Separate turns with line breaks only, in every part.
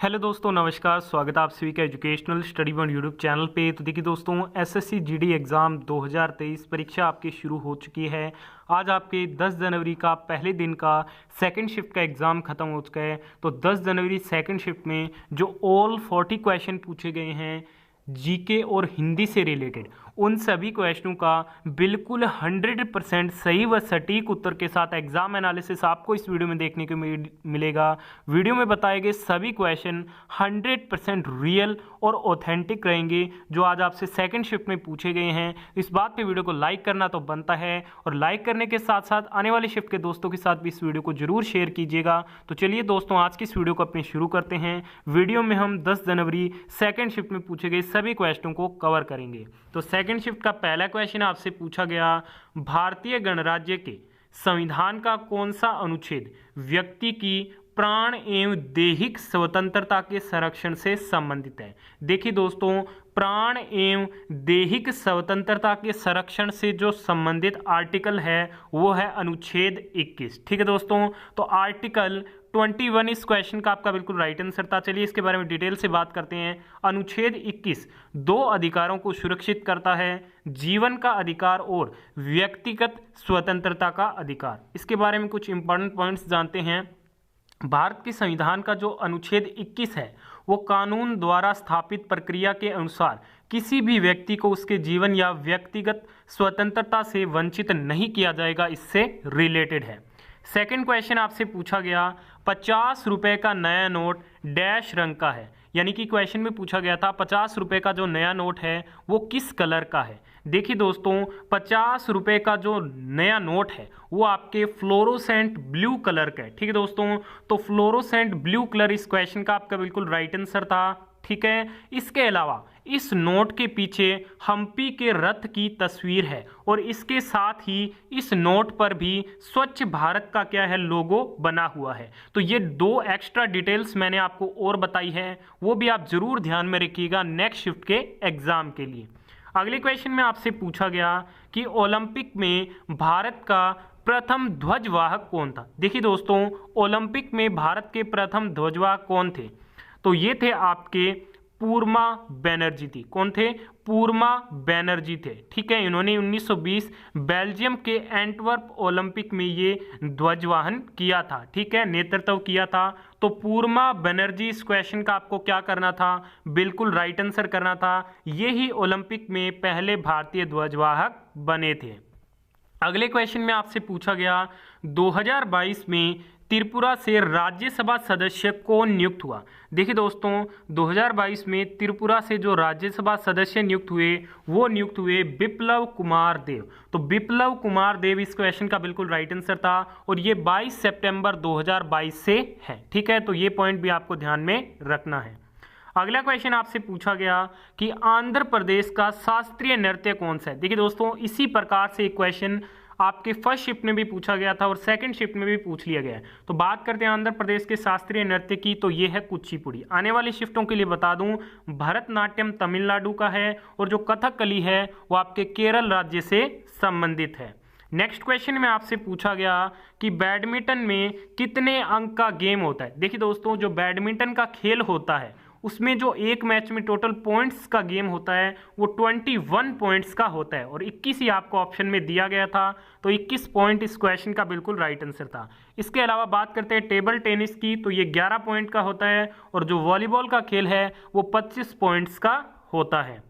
Hello दोस्तों, नमस्कार। स्वागत है आप सभी का educational study one YouTube channel पे। तो देखिए दोस्तों, एसएससी जीडी एग्ज़ाम 2023 परीक्षा आपकी शुरू हो चुकी है। आज आपके 10 जनवरी का पहले दिन का सेकंड शिफ्ट का एग्ज़ाम खत्म हो चुका है। तो 10 जनवरी सेकंड शिफ्ट में जो ऑल 40 क्वेश्चन पूछे गए हैं जीके और हिंदी से रिलेटेड, उन सभी क्वेश्चनों का बिल्कुल 100% सही व सटीक उत्तर के साथ एग्जाम एनालिसिस आपको इस वीडियो में देखने को मिलेगा। वीडियो में बताए गए सभी क्वेश्चन 100% रियल और ऑथेंटिक रहेंगे जो आज आपसे सेकंड शिफ्ट में पूछे गए हैं। इस बात पे वीडियो को लाइक करना तो बनता है, और लाइक करने के साथ साथ आने वाले शिफ्ट के दोस्तों के साथ भी इस वीडियो को जरूर शेयर कीजिएगा। तो चलिए दोस्तों, आज की इस वीडियो को अपने शुरू करते हैं। वीडियो में हम 10 जनवरी सेकंड शिफ्ट में पूछे गए सभी क्वेश्चनों को कवर करेंगे। तो सेकंड शिफ्ट का पहला क्वेश्चन आपसे पूछा गया, भारतीय गणराज्य के संविधान का कौन सा अनुच्छेद व्यक्ति की प्राण एवं दैहिक स्वतंत्रता के संरक्षण से संबंधित है। देखिए दोस्तों, प्राण एवं दैहिक स्वतंत्रता के संरक्षण से जो संबंधित आर्टिकल है वो है अनुच्छेद 21। ठीक है दोस्तों, तो आर्टिकल 21 इस क्वेश्चन का आपका बिल्कुल राइट आंसर था। चलिए इसके बारे में डिटेल से बात करते हैं। अनुच्छेद 21 दो अधिकारों को सुरक्षित करता है, जीवन का अधिकार और व्यक्तिगत स्वतंत्रता का अधिकार। इसके बारे में कुछ इंपॉर्टेंट पॉइंट्स जानते हैं। भारत के संविधान का जो अनुच्छेद 21 है वो कानून द्वारा स्थापित प्रक्रिया के अनुसार किसी भी व्यक्ति को उसके जीवन या व्यक्तिगत स्वतंत्रता से वंचित नहीं किया जाएगा, इससे रिलेटेड है। सेकंड क्वेश्चन आपसे पूछा गया, 50 रुपए का नया नोट डैश रंग का है। यानी कि क्वेश्चन में पूछा गया था 50 रुपए का जो नया नोट है वो किस कलर का है। देखिए दोस्तों, 50 रुपए का जो नया नोट है वो आपके फ्लोरोसेंट ब्लू कलर का है। ठीक है दोस्तों, तो फ्लोरोसेंट ब्लू कलर इस क्वेश्चन का आपका बिल्कुल राइट आंसर था। ठीक है, इसके अलावा इस नोट के पीछे हम्पी के रथ की तस्वीर है, और इसके साथ ही इस नोट पर भी स्वच्छ भारत का क्या है, लोगो बना हुआ है। तो ये दो एक्स्ट्रा डिटेल्स मैंने आपको और बताई है, वो भी आप जरूर ध्यान में रखिएगा नेक्स्ट शिफ्ट के एग्जाम के लिए। अगले क्वेश्चन में आपसे पूछा गया कि ओलंपिक में भारत का प्रथम ध्वजवाहक कौन था। देखिए दोस्तों, ओलंपिक में भारत के प्रथम ध्वजवाहक कौन थे, तो ये थे आपके पूर्मा बनर्जी थी। कौन थे? पूर्मा बनर्जी थे। ठीक है, इन्होंने 1920 बेल्जियम के एंटवर्प ओलंपिक में ये ध्वजवाहन किया था। ठीक है, नेतृत्व किया था। तो पूर्मा बनर्जी इस क्वेश्चन का आपको क्या करना था, बिल्कुल राइट आंसर करना था। ये ही ओलंपिक में पहले भारतीय ध्वजवाहक बने थे। अगले क्वेश्चन में आपसे पूछा गया, 2022 में त्रिपुरा से राज्यसभा सदस्य कौन नियुक्त हुआ। देखिए दोस्तों, 2022 में त्रिपुरा से जो राज्यसभा सदस्य नियुक्त हुए वो नियुक्त हुए बिप्लब कुमार देव। तो बिप्लब कुमार देव इस क्वेश्चन का बिल्कुल राइट आंसर था, और ये 22 सितंबर 2022 से है। ठीक है, तो ये पॉइंट भी आपको ध्यान में रखना है। अगला क्वेश्चन आपसे पूछा गया कि आंध्र प्रदेश का शास्त्रीय नृत्य कौन सा है। देखिए दोस्तों, इसी प्रकार से एक क्वेश्चन आपके फर्स्ट शिफ्ट में भी पूछा गया था और सेकंड शिफ्ट में भी पूछ लिया गया है। तो बात करते हैं आंध्र प्रदेश के शास्त्रीय नृत्य की, तो ये है कुचिपुड़ी। आने वाली शिफ्टों के लिए बता दूं, भरतनाट्यम तमिलनाडु का है, और जो कथकली है वो आपके केरल राज्य से संबंधित है। नेक्स्ट क्वेश्चन में आपसे पूछा गया कि बैडमिंटन में कितने अंक का गेम होता है। देखिए दोस्तों, जो बैडमिंटन का खेल होता है उसमें जो एक मैच में टोटल पॉइंट्स का गेम होता है वो 21 पॉइंट्स का होता है, और 21 ही आपको ऑप्शन में दिया गया था। तो 21 पॉइंट इस क्वेश्चन का बिल्कुल राइट आंसर था। इसके अलावा बात करते हैं टेबल टेनिस की, तो ये 11 पॉइंट का होता है, और जो वॉलीबॉल का खेल है वो 25 पॉइंट्स का होता है।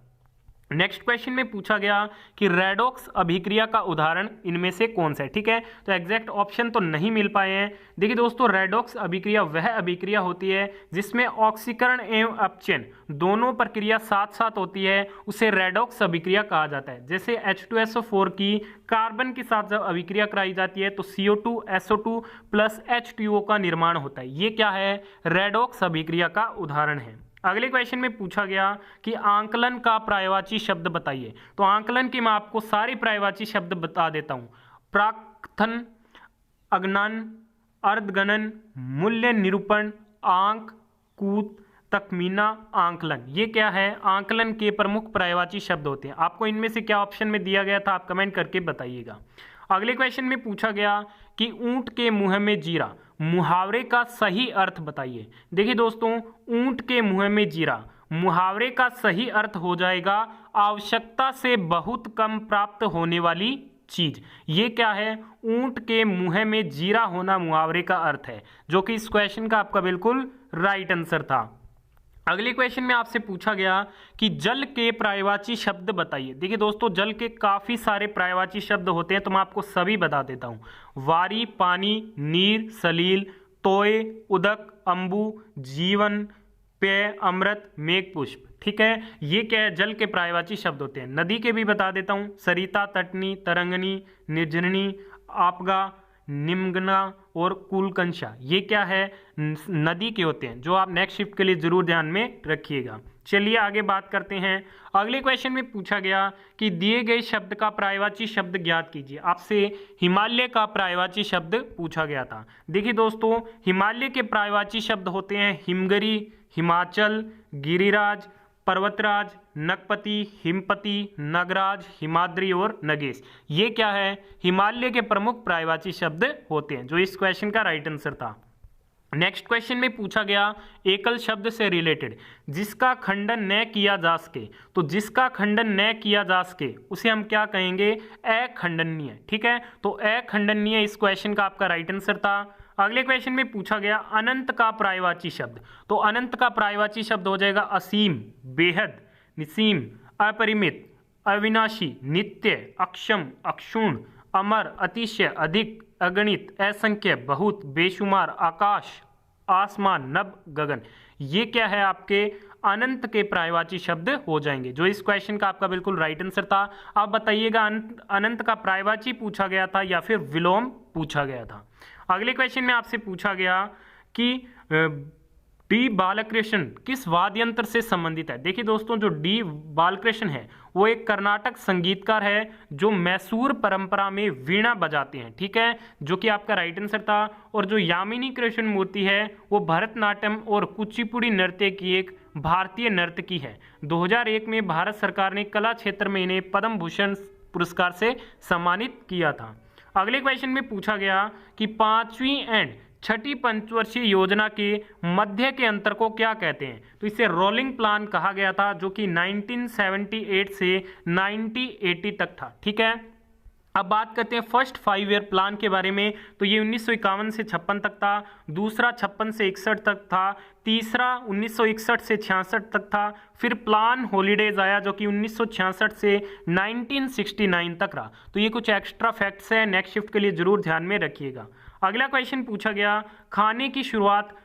नेक्स्ट क्वेश्चन में पूछा गया कि रेडॉक्स अभिक्रिया का उदाहरण इनमें से कौन सा है। ठीक है, तो एग्जैक्ट ऑप्शन तो नहीं मिल पाए हैं। देखिए दोस्तों, रेडॉक्स अभिक्रिया वह अभिक्रिया होती है जिसमें ऑक्सीकरण एवं अपचयन दोनों प्रक्रिया साथ साथ होती है, उसे रेडॉक्स अभिक्रिया कहा जाता है। जैसे H2SO4 की कार्बन के साथ जब अभिक्रिया कराई जाती है तो CO2 SO2 प्लस H2O का निर्माण होता है। ये क्या है? रेडॉक्स अभिक्रिया का उदाहरण है। अगले क्वेश्चन में पूछा गया कि आंकलन का पर्यायवाची शब्द बताइए। तो आंकलन के मैं आपको सारे पर्यायवाची शब्द बता देता हूं। प्राक्थन, अगणन, अर्धगणन, मूल्य निरूपण, आंक, कूट, तखमीना, आंकलन। ये क्या है? आंकलन के प्रमुख पर्यायवाची शब्द होते हैं। आपको इनमें से क्या ऑप्शन में दिया गया था, आप कमेंट करके बताइएगा। अगले क्वेश्चन में पूछा गया कि ऊंट के मुंह में जीरा मुहावरे का सही अर्थ बताइए। देखिए दोस्तों, ऊंट के मुंह में जीरा, मुहावरे का सही अर्थ हो जाएगा आवश्यकता से बहुत कम प्राप्त होने वाली चीज। ये क्या है? ऊंट के मुंह में जीरा होना मुहावरे का अर्थ है, जो कि इस क्वेश्चन का आपका बिल्कुल राइट आंसर था। अगले क्वेश्चन में आपसे पूछा गया कि जल के पर्यायवाची शब्द बताइए। देखिए दोस्तों, जल के काफी सारे पर्यायवाची शब्द होते हैं, तो मैं आपको सभी बता देता हूं। वारी पानी, नीर सलील, तोय उदक, अंबु जीवन, पेय अमृत, मेघ पुष्प। ठीक है, ये क्या है? जल के पर्यायवाची शब्द होते हैं। नदी के भी बता देता हूं, सरिता, तटनी, तरंगनी, निर्जरनी, आपगा, निम्गना और कुलकंशा। ये क्या है? नदी के होते हैं, जो आप नेक्स्ट शिफ्ट के लिए जरूर ध्यान में रखिएगा। चलिए आगे बात करते हैं। अगले क्वेश्चन में पूछा गया कि दिए गए शब्द का पर्यायवाची शब्द ज्ञात कीजिए। आपसे हिमालय का पर्यायवाची शब्द पूछा गया था। देखिए दोस्तों, हिमालय के पर्यायवाची शब्द होते हैं हिमगिरी, हिमाचल, गिरिराज, पर्वतराज, नगपति, हिमपति, नगराज, हिमाद्री और नगेश। ये क्या है? हिमालय के प्रमुख पर्यायवाची शब्द होते हैं, जो इस क्वेश्चन का राइट आंसर था। नेक्स्ट क्वेश्चन में पूछा गया एकल शब्द से रिलेटेड, जिसका खंडन न किया जा सके। तो जिसका खंडन न किया जा सके उसे हम क्या कहेंगे? अखंडनीय। ठीक है, तो अखंडनीय इस क्वेश्चन का आपका राइट आंसर था। अगले क्वेश्चन में पूछा गया अनंत का पर्यायवाची शब्द। तो अनंत का पर्यायवाची शब्द हो जाएगा असीम, बेहद, निसीम, अपरिमित, अविनाशी, नित्य, अक्षम, अक्षुण, अमर, अतिशय, अधिक, अगणित, असंख्य, बहुत, बेशुमार, आकाश, आसमान, नभ, गगन। ये क्या है? आपके अनंत के पर्यायवाची शब्द हो जाएंगे, जो इस क्वेश्चन का आपका बिल्कुल राइट आंसर था। आप बताइएगा अनंत का पर्यायवाची पूछा गया था या फिर विलोम पूछा गया था। अगले क्वेश्चन में आपसे पूछा गया कि डी बालकृष्ण किस वाद्य यंत्र से संबंधित है। देखिए दोस्तों, जो डी बालकृष्ण है वो एक कर्नाटक संगीतकार है, जो मैसूर परंपरा में वीणा बजाते हैं। ठीक है, जो कि आपका राइट आंसर था। और जो यामिनी कृष्ण मूर्ति है वो भरतनाट्यम और कुचिपुड़ी नृत्य की एक भारतीय नर्तकी है। 2001 में भारत सरकार ने कला क्षेत्र में इन्हें पद्म भूषण पुरस्कार से सम्मानित किया था। अगले क्वेश्चन में पूछा गया कि 5वीं एंड छठी पंचवर्षीय योजना के मध्य के अंतर को क्या कहते हैं। तो इसे रोलिंग प्लान कहा गया था, जो कि 1978 से 1980 तक था। ठीक है, अब बात करते हैं फर्स्ट 5 ईयर प्लान के बारे में। तो ये 1951 से 56 तक था, दूसरा 56 से 61 तक था, तीसरा 1961 से 66 तक था, फिर प्लान हॉलीडेज आया जो कि 1966 से 1969 तक रहा। तो ये कुछ एक्स्ट्रा फैक्ट्स है, नेक्स्ट शिफ्ट के लिए जरूर ध्यान में रखिएगा। अगला क्वेश्चन पूछा गया खाने की शुरुआत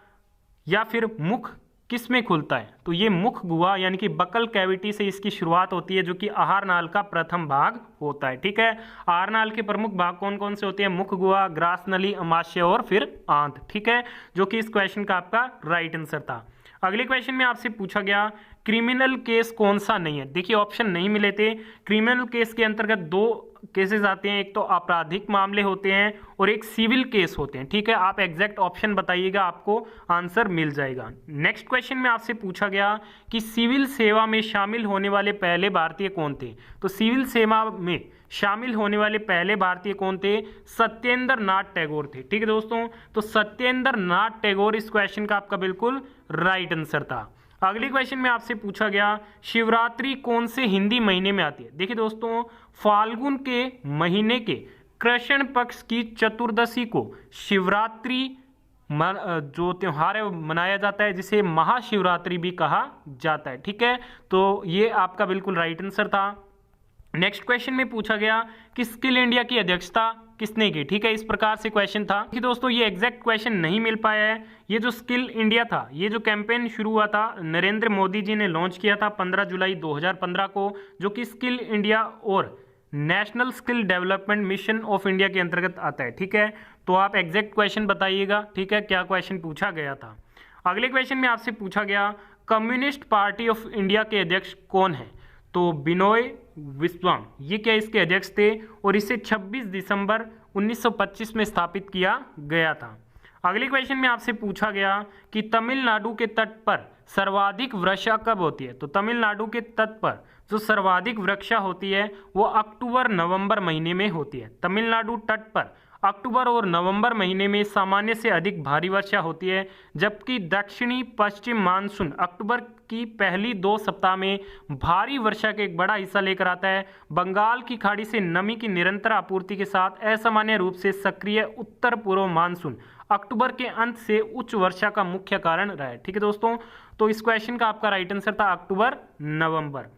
या फिर मुख किस में खुलता है। तो ये मुख गुहा यानी कि बकल कैविटी से इसकी शुरुआत होती है, जो कि आहार नाल का प्रथम भाग होता है। ठीक है, आहार नाल के प्रमुख भाग कौन कौन से होते हैं? मुख गुहा, ग्रास नली, अमाशय और फिर आंत। ठीक है, जो कि इस क्वेश्चन का आपका राइट आंसर था। अगले क्वेश्चन में आपसे पूछा गया क्रिमिनल केस कौन सा नहीं है। देखिए ऑप्शन नहीं मिले थे। क्रिमिनल केस के अंतर्गत 2 केसेस आते हैं, एक तो आपराधिक मामले होते हैं और एक सिविल केस होते हैं। ठीक है, आप एग्जैक्ट ऑप्शन बताइएगा, आपको आंसर मिल जाएगा। नेक्स्ट क्वेश्चन में आपसे पूछा गया कि सिविल सेवा में शामिल होने वाले पहले भारतीय कौन थे। तो सिविल सेवा में शामिल होने वाले पहले भारतीय कौन थे? सत्येंद्र नाथ टैगोर थे। ठीक है दोस्तों, तो सत्येंद्र नाथ टैगोर इस क्वेश्चन का आपका बिल्कुल राइट आंसर था। अगले क्वेश्चन में आपसे पूछा गया शिवरात्रि कौन से हिंदी महीने में आती है। देखिए दोस्तों, फाल्गुन के महीने के कृष्ण पक्ष की चतुर्दशी को शिवरात्रि जो त्योहार है मनाया जाता है, जिसे महाशिवरात्रि भी कहा जाता है। ठीक है, तो ये आपका बिल्कुल राइट आंसर था। नेक्स्ट क्वेश्चन में पूछा गया कि स्किल इंडिया की अध्यक्षता किसने की। ठीक है, इस प्रकार से क्वेश्चन था कि दोस्तों ये एग्जैक्ट क्वेश्चन नहीं मिल पाया है। ये जो स्किल इंडिया था, ये जो कैंपेन शुरू हुआ था, नरेंद्र मोदी जी ने लॉन्च किया था 15 जुलाई 2015 को, जो कि स्किल इंडिया और national skill development mission of India के अंतर्गत आता है। ठीक है, तो आप एग्जैक्ट क्वेश्चन बताइएगा। ठीक है, क्या क्वेश्चन पूछा गया था। अगले क्वेश्चन में आपसे पूछा गया कम्युनिस्ट पार्टी ऑफ इंडिया के अध्यक्ष कौन है। तो बिनोय विश्वम ये क्या इसके अध्यक्ष थे और इसे 26 दिसंबर 1925 में स्थापित किया गया था। अगले क्वेश्चन में आपसे पूछा गया कि तमिलनाडु के तट पर सर्वाधिक वर्षा कब होती है। तो तमिलनाडु के तट पर जो सर्वाधिक वर्षा होती है वो अक्टूबर नवंबर महीने में होती है। तमिलनाडु तट पर अक्टूबर और नवंबर महीने में सामान्य से अधिक भारी वर्षा होती है, जबकि दक्षिणी पश्चिम मानसून अक्टूबर की पहली 2 सप्ताह में भारी वर्षा का एक बड़ा हिस्सा लेकर आता है। बंगाल की खाड़ी से नमी की निरंतर आपूर्ति के साथ असामान्य रूप से सक्रिय उत्तर पूर्व मानसून अक्टूबर के अंत से उच्च वर्षा का मुख्य कारण रहा है। ठीक है दोस्तों, तो इस क्वेश्चन का आपका राइट आंसर था अक्टूबर नवंबर।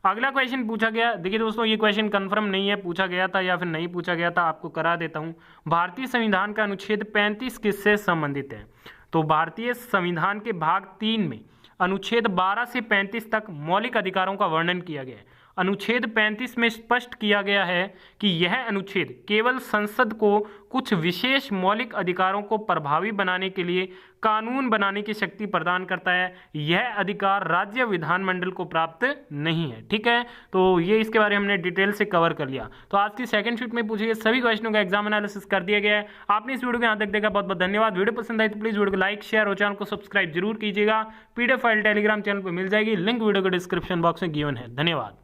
अगला क्वेश्चन पूछा गया, देखिए दोस्तों ये क्वेश्चन कंफर्म नहीं है, पूछा गया था या फिर नहीं पूछा गया था, आपको करा देता हूं। भारतीय संविधान का अनुच्छेद 35 किससे संबंधित है? तो भारतीय संविधान के भाग 3 में अनुच्छेद 12 से 35 तक मौलिक अधिकारों का वर्णन किया गया है। अनुच्छेद 35 में स्पष्ट किया गया है कि यह अनुच्छेद केवल संसद को कुछ विशेष मौलिक अधिकारों को प्रभावी बनाने के लिए कानून बनाने की शक्ति प्रदान करता है। यह अधिकार राज्य विधानमंडल को प्राप्त नहीं है। ठीक है, तो ये इसके बारे में हमने डिटेल से कवर कर लिया। तो आज की सेकंड शीट में पूछे गए सभी क्वेश्चनों का एग्जाम एनालिसिस कर दिया गया है। आपने इस वीडियो को यहाँ तक देखा, बहुत बहुत धन्यवाद। वीडियो पसंद आई तो प्लीज वीडियो को लाइक शेयर और चैनल को सब्सक्राइब जरूर कीजिएगा। PDF फाइल टेलीग्राम चैनल पर मिल जाएगी, लिंक वीडियो के डिस्क्रिप्शन बॉक्स में गिवन है। धन्यवाद।